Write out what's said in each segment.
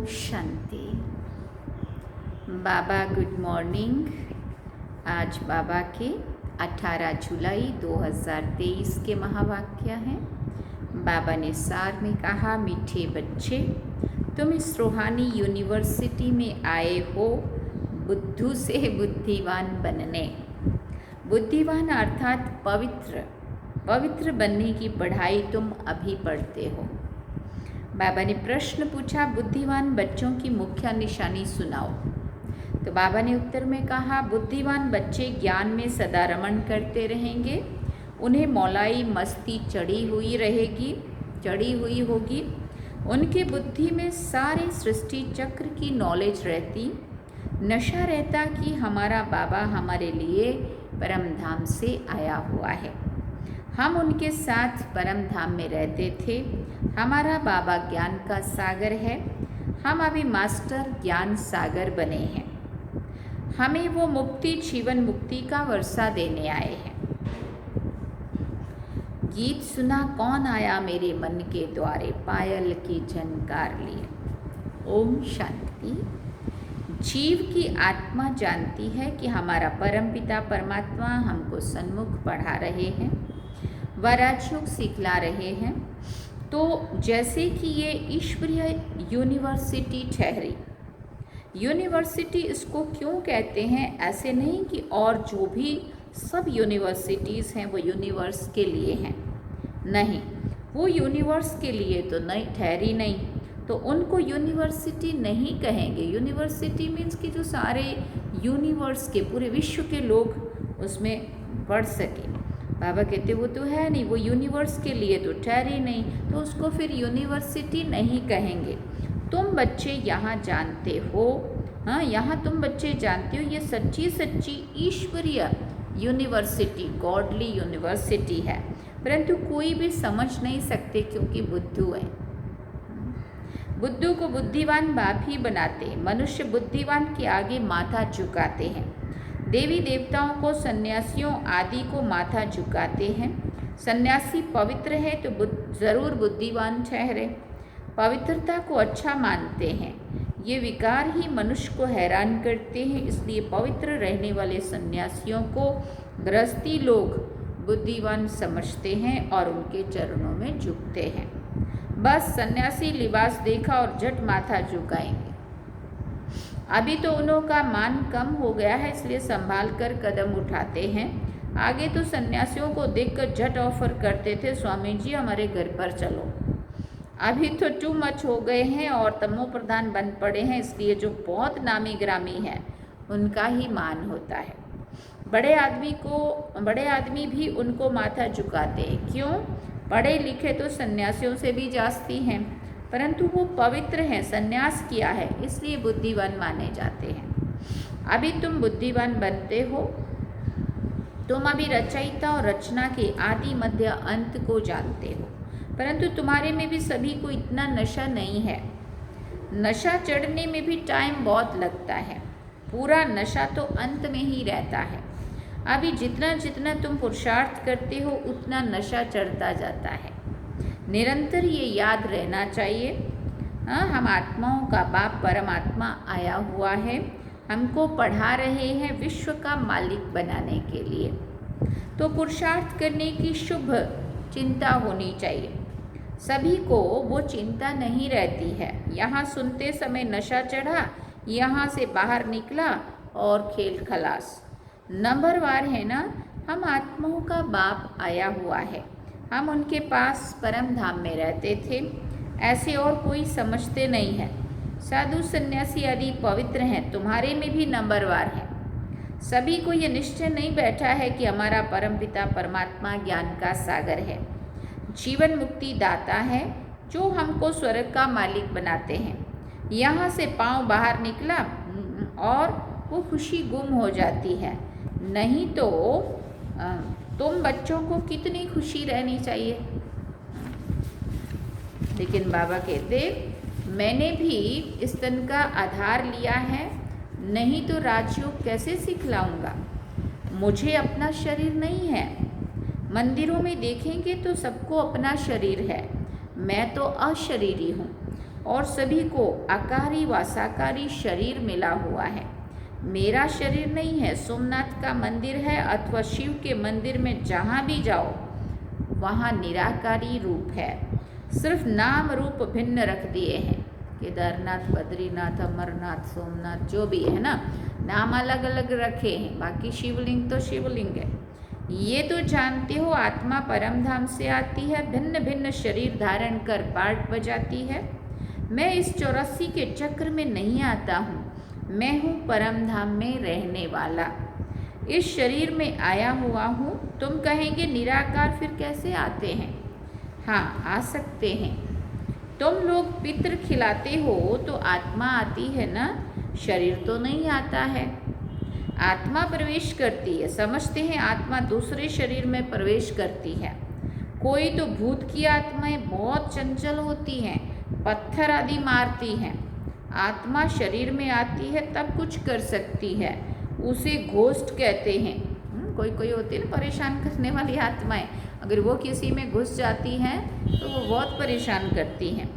शांति। बाबा good morning. आज बाबा के 18 जुलाई 2023 के महावाक्य हैं। बाबा ने सार में कहा, मीठे बच्चे, तुम इस रूहानी यूनिवर्सिटी में आए हो बुद्धू से बुद्धिवान बनने। बुद्धिवान अर्थात पवित्र बनने की पढ़ाई तुम अभी पढ़ते हो। बाबा ने प्रश्न पूछा, बुद्धिमान बच्चों की मुख्य निशानी सुनाओ। तो बाबा ने उत्तर में कहा, बुद्धिमान बच्चे ज्ञान में सदा रमण करते रहेंगे। उन्हें मौलाई मस्ती चढ़ी हुई होगी। उनके बुद्धि में सारे सृष्टि चक्र की नॉलेज रहती। नशा रहता कि हमारा बाबा हमारे लिए परम धाम से आया हुआ है। हम उनके साथ परम धाम में रहते थे। हमारा बाबा ज्ञान का सागर है। हम अभी मास्टर ज्ञान सागर बने हैं। हमें वो मुक्ति, जीवन मुक्ति का वर्षा देने आए हैं। गीत सुना कौन आया मेरे मन के द्वारे, पायल की झनकार लिए। ओम शांति। जीव की आत्मा जानती है कि हमारा परमपिता परमात्मा हमको सन्मुख पढ़ा रहे हैं, वराजयोग सिखला रहे हैं। तो जैसे कि ये ईश्वरीय यूनिवर्सिटी ठहरी। यूनिवर्सिटी इसको क्यों कहते हैं? ऐसे नहीं कि और जो भी सब यूनिवर्सिटीज़ हैं वो यूनिवर्स के लिए हैं, नहीं, वो यूनिवर्स के लिए तो नहीं ठहरी, नहीं तो उनको यूनिवर्सिटी नहीं कहेंगे। यूनिवर्सिटी मीन्स कि जो सारे यूनिवर्स के, पूरे विश्व के लोग उसमें पढ़ सकें। बाबा कहते वो तो है नहीं, वो यूनिवर्स के लिए तो ठहरी नहीं, तो उसको फिर यूनिवर्सिटी नहीं कहेंगे। तुम बच्चे यहाँ जानते हो, हाँ, यहाँ तुम बच्चे जानते हो ये सच्ची ईश्वरीय यूनिवर्सिटी, गॉडली यूनिवर्सिटी है, परंतु कोई भी समझ नहीं सकते क्योंकि बुद्धू है। बुद्धू को बुद्धिवान बाप ही बनाते। मनुष्य बुद्धिवान के आगे माथा झुकाते हैं। देवी देवताओं को, सन्यासियों आदि को माथा झुकाते हैं। सन्यासी पवित्र है तो जरूर बुद्धिवान ठहरे। पवित्रता को अच्छा मानते हैं। ये विकार ही मनुष्य को हैरान करते हैं। इसलिए पवित्र रहने वाले सन्यासियों को गृहस्थी लोग बुद्धिवान समझते हैं और उनके चरणों में झुकते हैं। बस सन्यासी लिबास देखा और झट माथा झुकाएंगे। अभी तो उन्हों का मान कम हो गया है, इसलिए संभाल कर कदम उठाते हैं। आगे तो सन्यासियों को देखकर झट ऑफर करते थे, स्वामी जी हमारे घर पर चलो। अभी तो टू मच हो गए हैं और तमो प्रधान बन पड़े हैं, इसलिए जो बहुत नामी ग्रामी है उनका ही मान होता है। बड़े आदमी भी उनको माथा झुकाते हैं। क्यों? पढ़े लिखे तो सन्यासियों से भी जास्ती हैं, परंतु वो पवित्र हैं, सन्यास किया है, इसलिए बुद्धिवान माने जाते हैं। अभी तुम बुद्धिवान बनते हो। तुम अभी रचयिता और रचना के आदि मध्य अंत को जानते हो, परंतु तुम्हारे में भी सभी को इतना नशा नहीं है। नशा चढ़ने में भी टाइम बहुत लगता है। पूरा नशा तो अंत में ही रहता है। अभी जितना तुम पुरुषार्थ करते हो उतना नशा चढ़ता जाता है। निरंतर ये याद रहना चाहिए, हाँ, हम आत्माओं का बाप परमात्मा आया हुआ है, हमको पढ़ा रहे हैं विश्व का मालिक बनाने के लिए। तो पुरुषार्थ करने की शुभ चिंता होनी चाहिए। सभी को वो चिंता नहीं रहती है। यहाँ सुनते समय नशा चढ़ा, यहाँ से बाहर निकला और खेल खलास। नंबरवार है ना, हम आत्माओं का बाप आया हुआ है, हम उनके पास परम धाम में रहते थे। ऐसे और कोई समझते नहीं है। साधु सन्यासी आदि पवित्र हैं, तुम्हारे में भी नंबरवार है। सभी को ये निश्चय नहीं बैठा है कि हमारा परमपिता परमात्मा ज्ञान का सागर है, जीवन मुक्ति दाता है, जो हमको स्वर्ग का मालिक बनाते हैं। यहाँ से पाँव बाहर निकला और वो खुशी गुम हो जाती है। नहीं तो तुम बच्चों को कितनी खुशी रहनी चाहिए। लेकिन बाबा कहते, मैंने भी इस तन का आधार लिया है, नहीं तो राजयोग कैसे सिखलाऊंगा। मुझे अपना शरीर नहीं है। मंदिरों में देखेंगे तो सबको अपना शरीर है, मैं तो अशरीरी हूँ। और सभी को आकारी व साकारी शरीर मिला हुआ है। मेरा शरीर नहीं है, सोमनाथ का मंदिर है अथवा शिव के मंदिर में जहाँ भी जाओ वहाँ निराकारी रूप है। सिर्फ नाम रूप भिन्न रख दिए हैं। केदारनाथ, बद्रीनाथ, अमरनाथ, सोमनाथ जो भी है ना, नाम अलग अलग रखे हैं, बाकी शिवलिंग तो शिवलिंग है। ये तो जानते हो आत्मा परम धाम से आती है, भिन्न भिन्न शरीर धारण कर पार्ट बजाती है। मैं इस 84 के चक्र में नहीं आता हूँ, मैं हूँ परम धाम में रहने वाला, इस शरीर में आया हुआ हूँ। तुम कहेंगे निराकार फिर कैसे आते हैं? हाँ, आ सकते हैं। तुम लोग पितृ खिलाते हो तो आत्मा आती है ना, शरीर तो नहीं आता है। आत्मा प्रवेश करती है, समझते हैं आत्मा दूसरे शरीर में प्रवेश करती है। कोई तो भूत की आत्माएं बहुत चंचल होती हैं, पत्थर आदि मारती हैं। आत्मा शरीर में आती है तब कुछ कर सकती है, उसे घोस्ट कहते हैं। कोई कोई होती है ना परेशान करने वाली आत्माएं, अगर वो किसी में घुस जाती हैं तो वो बहुत परेशान करती हैं।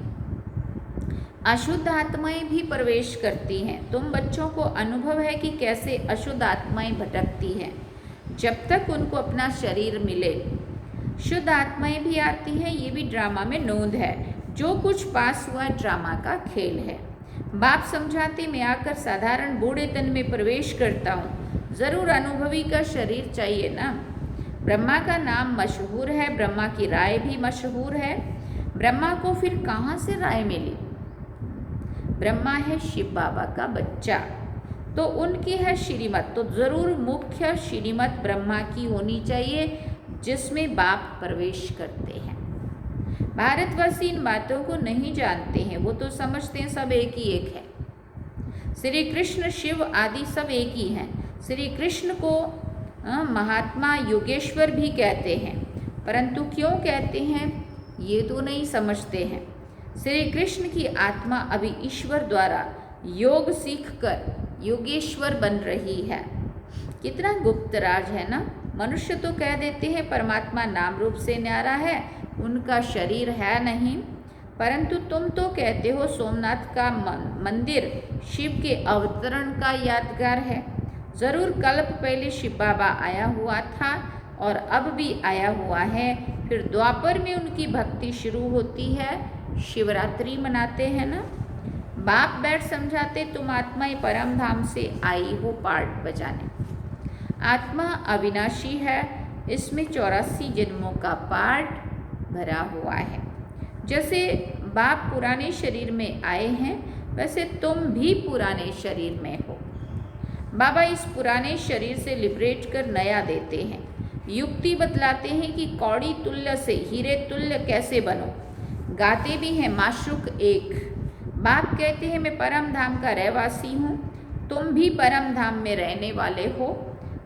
अशुद्ध आत्माएं भी प्रवेश करती हैं। तुम बच्चों को अनुभव है कि कैसे अशुद्ध आत्माएं भटकती हैं जब तक उनको अपना शरीर मिले। शुद्ध आत्माएं भी आती हैं, ये भी ड्रामा में नोंद है। जो कुछ पास हुआ ड्रामा का खेल है। बाप समझाते मैं आकर साधारण बूढ़े तन में प्रवेश करता हूँ, जरूर अनुभवी का शरीर चाहिए ना। ब्रह्मा का नाम मशहूर है, ब्रह्मा की राय भी मशहूर है। ब्रह्मा को फिर कहाँ से राय मिली? ब्रह्मा है शिव बाबा का बच्चा, तो उनकी है श्रीमत, तो जरूर मुख्य श्रीमत ब्रह्मा की होनी चाहिए जिसमें बाप प्रवेश करते हैं। भारतवासी इन बातों को नहीं जानते हैं, वो तो समझते हैं सब एक ही एक है। श्री कृष्ण, शिव आदि सब एक ही हैं। श्री कृष्ण को महात्मा योगेश्वर भी कहते हैं, परंतु क्यों कहते हैं ये तो नहीं समझते हैं। श्री कृष्ण की आत्मा अभी ईश्वर द्वारा योग सीखकर योगेश्वर बन रही है। कितना गुप्त राज है ना। मनुष्य तो कह देते हैं परमात्मा नाम रूप से न्यारा है, उनका शरीर है नहीं, परंतु तुम तो कहते हो सोमनाथ का मंदिर शिव के अवतरण का यादगार है। जरूर कल्प पहले शिव बाबा आया हुआ था और अब भी आया हुआ है। फिर द्वापर में उनकी भक्ति शुरू होती है, शिवरात्रि मनाते हैं ना। बाप बैठ समझाते तुम आत्माएं परम धाम से आई हो पार्ट बजाने। आत्मा अविनाशी है, इसमें 84 जन्मों का पार्ट भरा हुआ है। जैसे बाप पुराने शरीर में आए हैं, वैसे तुम भी पुराने शरीर में हो। बाबा इस पुराने शरीर से लिबरेट कर नया देते हैं। युक्ति बतलाते हैं कि कौड़ी तुल्य से हीरे तुल्य कैसे बनो। गाते भी हैं माशुक एक। बाप कहते हैं मैं परम धाम का रहवासी हूँ, तुम भी परम धाम में रहने वाले हो।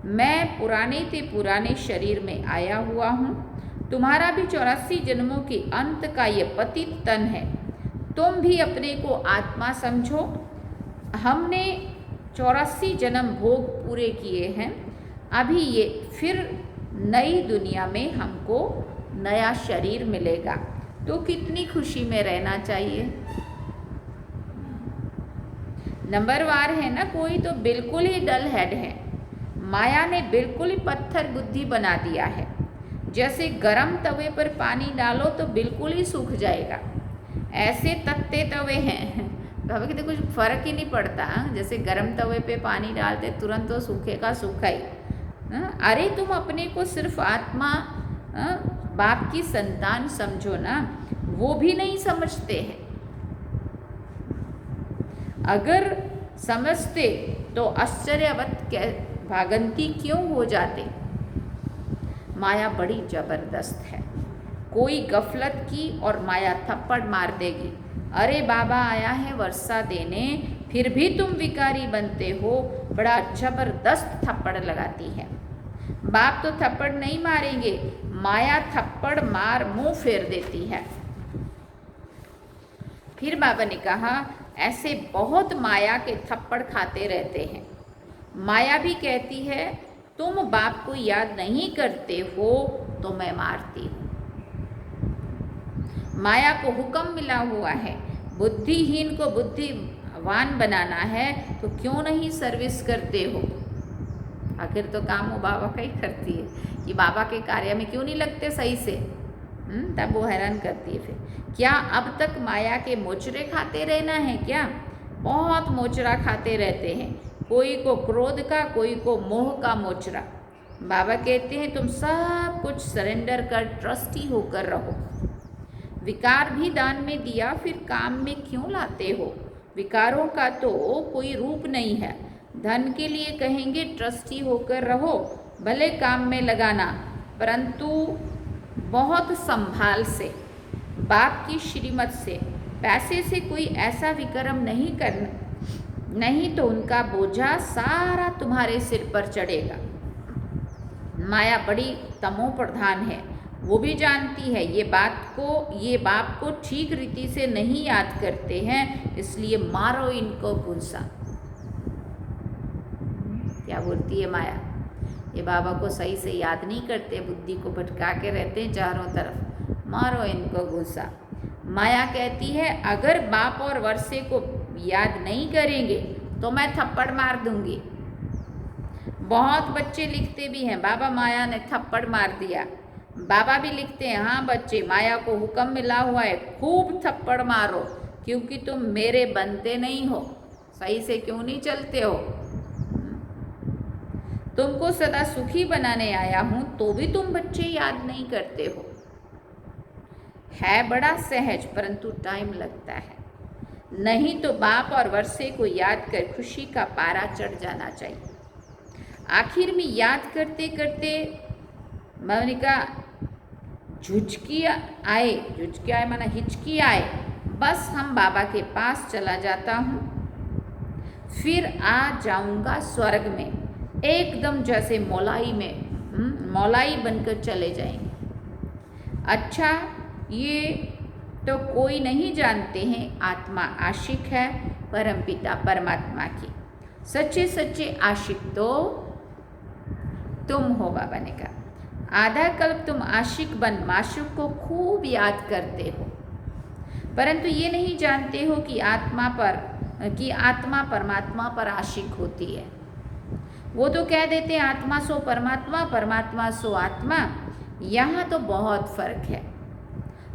मैं पुराने से पुराने शरीर में आया हुआ हूँ। तुम्हारा भी 84 जन्मों के अंत का ये पतित तन है। तुम भी अपने को आत्मा समझो। हमने 84 जन्म भोग पूरे किए हैं, अभी ये फिर नई दुनिया में हमको नया शरीर मिलेगा, तो कितनी खुशी में रहना चाहिए। नंबरवार है ना, कोई तो बिल्कुल ही डल हेड है। माया ने बिल्कुल ही पत्थर बुद्धि बना दिया है। जैसे गरम तवे पर पानी डालो तो बिल्कुल ही सूख जाएगा, ऐसे तत्ते तवे हैं। बाबा कहते कुछ फर्क ही नहीं पड़ता। जैसे गरम तवे पे पानी डालते तुरंत तो सूखेगा सूखा ही। अरे तुम अपने को सिर्फ आत्मा बाप की संतान समझो ना, वो भी नहीं समझते हैं। अगर समझते तो आश्चर्यवत भागंती क्यों हो जाते। माया बड़ी जबरदस्त है। कोई गफलत की और माया थप्पड़ मार देगी। अरे बाबा आया है वर्षा देने, फिर भी तुम विकारी बनते हो, बड़ा जबरदस्त थप्पड़ लगाती है। बाप तो थप्पड़ नहीं मारेंगे, माया थप्पड़ मार मुंह फेर देती है। फिर बाबा ने कहा ऐसे बहुत माया के थप्पड़ खाते रहते हैं। माया भी कहती है तुम बाप को याद नहीं करते हो तो मैं मारती हूँ। माया को हुक्म मिला हुआ है बुद्धिहीन को बुद्धिवान बनाना है तो क्यों नहीं सर्विस करते हो? आखिर तो काम वो बाबा का ही करती है कि बाबा के कार्य में क्यों नहीं लगते सही से। तब वो हैरान करती है फिर, क्या अब तक माया के मोचरे खाते रहना है क्या? बहुत मोचरा खाते रहते हैं, कोई को क्रोध का, कोई को मोह का मोचरा। बाबा कहते हैं तुम सब कुछ सरेंडर कर ट्रस्टी होकर रहो। विकार भी दान में दिया, फिर काम में क्यों लाते हो? विकारों का तो कोई रूप नहीं है। धन के लिए कहेंगे ट्रस्टी होकर रहो, भले काम में लगाना, परंतु बहुत संभाल से, बाप की श्रीमत से। पैसे से कोई ऐसा विक्रम नहीं करना, नहीं तो उनका बोझा सारा तुम्हारे सिर पर चढ़ेगा। माया बड़ी तमो प्रधान है, वो भी जानती है ये बाप को ठीक रीति से नहीं याद करते हैं, इसलिए मारो इनको घूंसा। क्या बोलती है माया? ये बाबा को सही से याद नहीं करते, बुद्धि को भटका के रहते हैं चारों तरफ, मारो इनको घूंसा। माया कहती है अगर बाप और वर्षे को याद नहीं करेंगे तो मैं थप्पड़ मार दूंगी। बहुत बच्चे लिखते भी हैं बाबा माया ने थप्पड़ मार दिया। बाबा भी लिखते हैं हाँ बच्चे, माया को हुक्म मिला हुआ है खूब थप्पड़ मारो, क्योंकि तुम मेरे बनते नहीं हो, सही से क्यों नहीं चलते हो। तुमको सदा सुखी बनाने आया हूं तो भी तुम बच्चे याद नहीं करते हो। है बड़ा सहज, परंतु टाइम लगता है। नहीं तो बाप और वर्षे को याद कर खुशी का पारा चढ़ जाना चाहिए। आखिर में याद करते करते मैंने कहा झुझकी आए माना हिचकी आए, बस हम बाबा के पास चला जाता हूँ, फिर आ जाऊंगा स्वर्ग में, एकदम जैसे मौलाई बनकर चले जाएंगे। अच्छा, ये तो कोई नहीं जानते हैं आत्मा आशिक है परमपिता परमात्मा की। सच्चे सच्चे आशिक तो तुम हो, बाबा ने कहा। आधा कल्प तुम आशिक बन माशूक को खूब याद करते हो, परंतु ये नहीं जानते हो कि आत्मा परमात्मा पर आशिक होती है। वो तो कह देते हैं आत्मा सो परमात्मा, परमात्मा सो आत्मा। यहाँ तो बहुत फर्क है।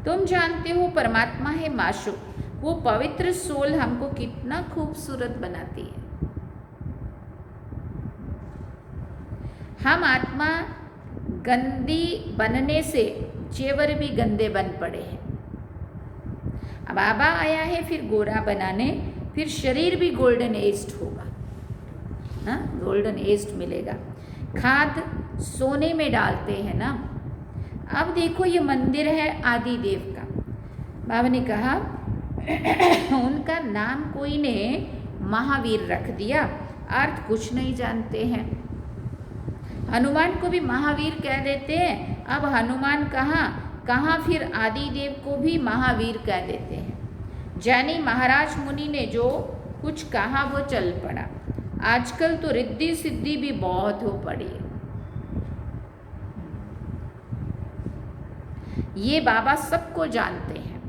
तुम जानते हो परमात्मा है माशूक, वो पवित्र सोल हमको कितना खूबसूरत बनाती है। हम आत्मा गंदी बनने से जेवर भी गंदे बन पड़े हैं। अब बाबा आया है फिर गोरा बनाने, फिर शरीर भी गोल्डन एज्ड होगा, हाँ गोल्डन एज्ड मिलेगा। खाद सोने में डालते हैं ना। अब देखो ये मंदिर है आदि देव का। बाबा ने कहा उनका नाम कोई ने महावीर रख दिया, अर्थ कुछ नहीं जानते हैं। हनुमान को भी महावीर कह देते हैं, अब हनुमान कहाँ फिर आदि देव को भी महावीर कह देते हैं। जानी महाराज मुनि ने जो कुछ कहा वो चल पड़ा। आजकल तो रिद्धि सिद्धि भी बहुत हो पड़ी है। ये बाबा सबको जानते हैं,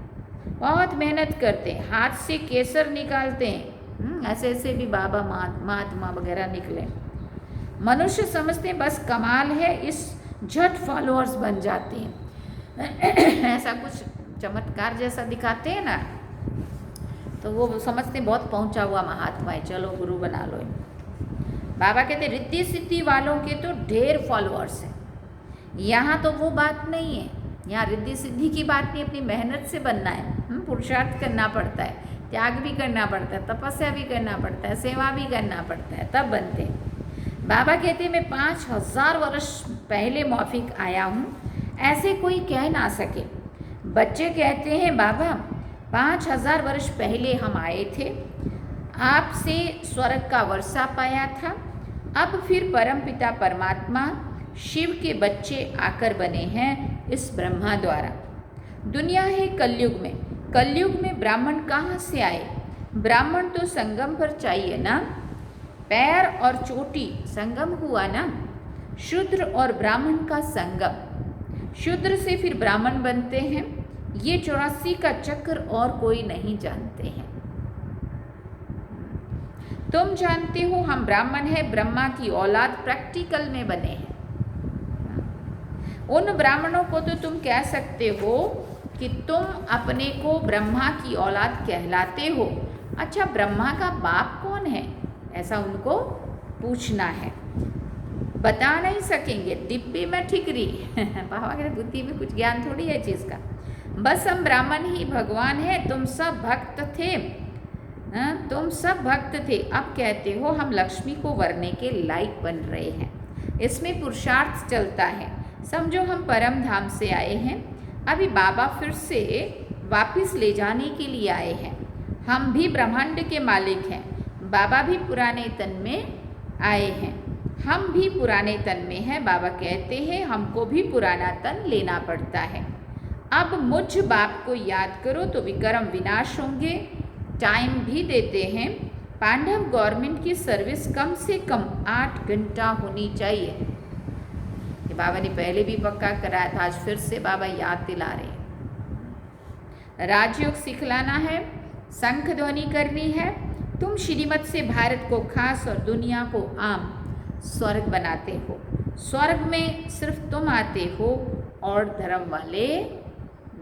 बहुत मेहनत करते हैं, हाथ से केसर निकालते हैं। ऐसे ऐसे भी बाबा महात्मा वगैरह निकले। मनुष्य समझते हैं बस कमाल है, इस झट फॉलोअर्स बन जाते हैं। ऐसा कुछ चमत्कार जैसा दिखाते हैं ना, तो वो समझते हैं बहुत पहुंचा हुआ महात्मा है, चलो गुरु बना लो। बाबा कहते रिद्धि सिद्धि वालों के तो ढेर फॉलोअर्स हैं। यहाँ तो वो बात नहीं है, यहाँ रिद्धि सिद्धि की बात नहीं, अपनी मेहनत से बनना है। पुरुषार्थ करना पड़ता है, त्याग भी करना पड़ता है, तपस्या भी करना पड़ता है, सेवा भी करना पड़ता है, तब बनते हैं। बाबा कहते मैं 5000 वर्ष पहले मौफिक आया हूँ, ऐसे कोई कह ना सके। बच्चे कहते हैं बाबा 5000 वर्ष पहले हम आए थे, आपसे स्वर्ग का वर्षा पाया था, अब फिर परमपिता परमात्मा शिव के बच्चे आकर बने हैं इस ब्रह्मा द्वारा। दुनिया है कलयुग में, कलयुग में ब्राह्मण कहाँ से आए? ब्राह्मण तो संगम पर चाहिए ना, पैर और चोटी संगम हुआ ना। शूद्र और ब्राह्मण का संगम, शूद्र से फिर ब्राह्मण बनते हैं, ये 84 का चक्र और कोई नहीं जानते हैं। तुम जानते हो हम ब्राह्मण हैं, ब्रह्मा की औलाद प्रैक्टिकल में बने हैं। उन ब्राह्मणों को तो तुम कह सकते हो कि तुम अपने को ब्रह्मा की औलाद कहलाते हो। अच्छा, ब्रह्मा का बाप कौन है, ऐसा उनको पूछना है। बता नहीं सकेंगे, डिब्बे में ठिकरी बाबा के बुद्धि में कुछ ज्ञान थोड़ी है चीज़ का। बस हम ब्राह्मण ही भगवान है, तुम सब भक्त थे, तुम सब भक्त थे, अब कहते हो हम लक्ष्मी को वरने के लायक बन रहे हैं। इसमें पुरुषार्थ चलता है। समझो हम परम धाम से आए हैं, अभी बाबा फिर से वापस ले जाने के लिए आए हैं। हम भी ब्रह्मांड के मालिक हैं, बाबा भी पुराने तन में आए हैं, हम भी पुराने तन में हैं। बाबा कहते हैं हमको भी पुराना तन लेना पड़ता है। अब मुझ बाप को याद करो तो विक्रम विनाश होंगे। टाइम भी देते हैं, पांडव गवर्नमेंट की सर्विस कम से कम 8 घंटा होनी चाहिए। ये बाबा ने पहले भी पक्का कराया था, आज फिर से बाबा याद दिला रहे हैं। राजयोग सिखलाना है, शंख ध्वनि करनी है। तुम श्रीमत से भारत को खास और दुनिया को आम स्वर्ग बनाते हो। स्वर्ग में सिर्फ तुम आते हो और धर्म वाले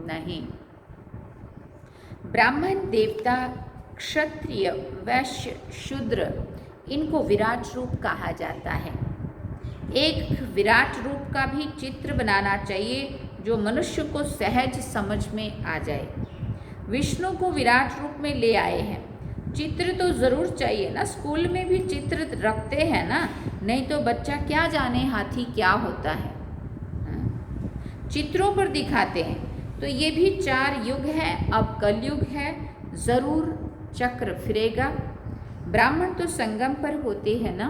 नहीं। ब्राह्मण, देवता, क्षत्रिय, वैश्य, शूद्र, इनको विराट रूप कहा जाता है। एक विराट रूप का भी चित्र बनाना चाहिए जो मनुष्य को सहज समझ में आ जाए। विष्णु को विराट रूप में ले आए हैं, चित्र तो ज़रूर चाहिए ना। स्कूल में भी चित्र रखते हैं ना, नहीं तो बच्चा क्या जाने हाथी क्या होता है, चित्रों पर दिखाते हैं। तो ये भी 4 युग है, अब कलयुग है, ज़रूर चक्र फिरेगा। ब्राह्मण तो संगम पर होते हैं ना।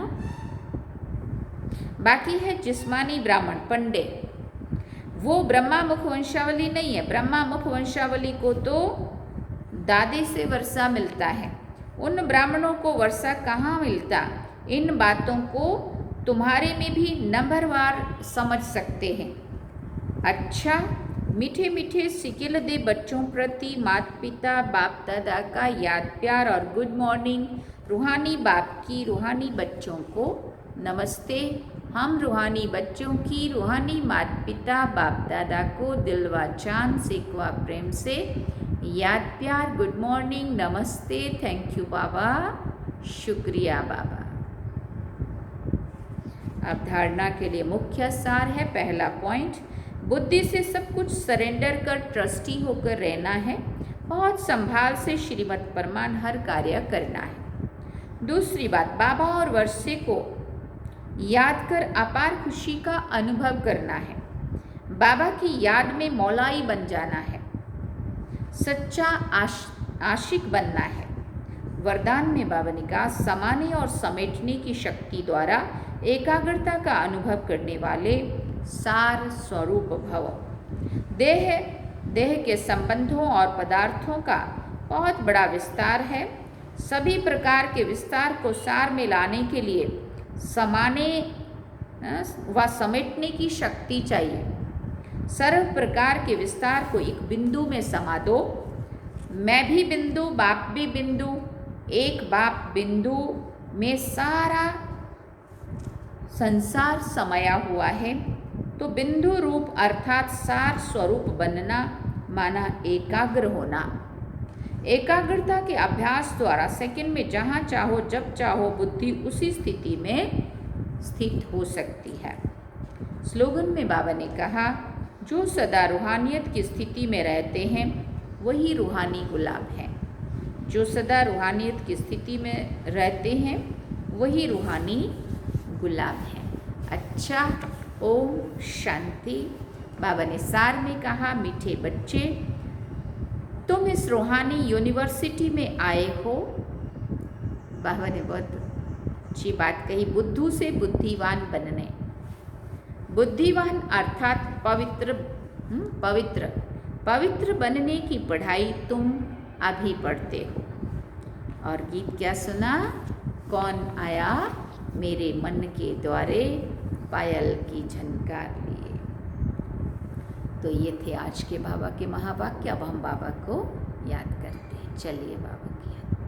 बाकी है जिस्मानी ब्राह्मण, पंडे, वो ब्रह्मा मुख वंशावली नहीं है। ब्रह्मा मुख वंशावली को तो दादे से वर्षा मिलता है, उन ब्राह्मणों को वर्षा कहाँ मिलता। इन बातों को तुम्हारे में भी नंबरवार समझ सकते हैं। अच्छा, मीठे मीठे सिकिल दे बच्चों प्रति माता पिता बाप दादा का याद प्यार और गुड मॉर्निंग। रूहानी बाप की रूहानी बच्चों को नमस्ते। हम रूहानी बच्चों की रूहानी माता पिता बाप दादा को दिलवा चांद सिकवा प्रेम से याद प्यार, गुड मॉर्निंग, नमस्ते, थैंक यू बाबा, शुक्रिया बाबा। अब धारणा के लिए मुख्य सार है। पहला पॉइंट, बुद्धि से सब कुछ सरेंडर कर ट्रस्टी होकर रहना है। बहुत संभाल से श्रीमत परमान हर कार्य करना है। दूसरी बात, बाबा और वर्षे को याद कर अपार खुशी का अनुभव करना है। बाबा की याद में मौलाई बन जाना है, सच्चा आशिक बनना है। वरदान में बाबा ने कहा, समाने और समेटने की शक्ति द्वारा एकाग्रता का अनुभव करने वाले सार स्वरूप भव। देह के संबंधों और पदार्थों का बहुत बड़ा विस्तार है। सभी प्रकार के विस्तार को सार में लाने के लिए समाने व समेटने की शक्ति चाहिए। सर्व प्रकार के विस्तार को एक बिंदु में समा दो। मैं भी बिंदु, बाप भी बिंदु, एक बाप बिंदु में सारा संसार समाया हुआ है। तो बिंदु रूप अर्थात सार स्वरूप बनना माना एकाग्र होना। एकाग्रता के अभ्यास द्वारा सेकंड में जहाँ चाहो जब चाहो बुद्धि उसी स्थिति में स्थित हो सकती है। स्लोगन में बाबा ने कहा, जो सदा रूहानियत की स्थिति में रहते हैं वही रूहानी गुलाब हैं। जो सदा रूहानियत की स्थिति में रहते हैं वही रूहानी गुलाब हैं। अच्छा, ओम शांति। बाबा ने सार में कहा, मीठे बच्चे, तुम इस रूहानी यूनिवर्सिटी में आए हो। बाबा ने बहुत अच्छी बात कही, बुद्धू से बुद्धिवान बनने। बुद्धिवान अर्थात पवित्र बनने की पढ़ाई तुम अभी पढ़ते हो। और गीत क्या सुना, कौन आया मेरे मन के द्वारे, पायल की झनकार लिए। तो ये थे आज के बाबा के महावाक्य। अब हम बाबा को याद करते हैं। चलिए बाबा की याद।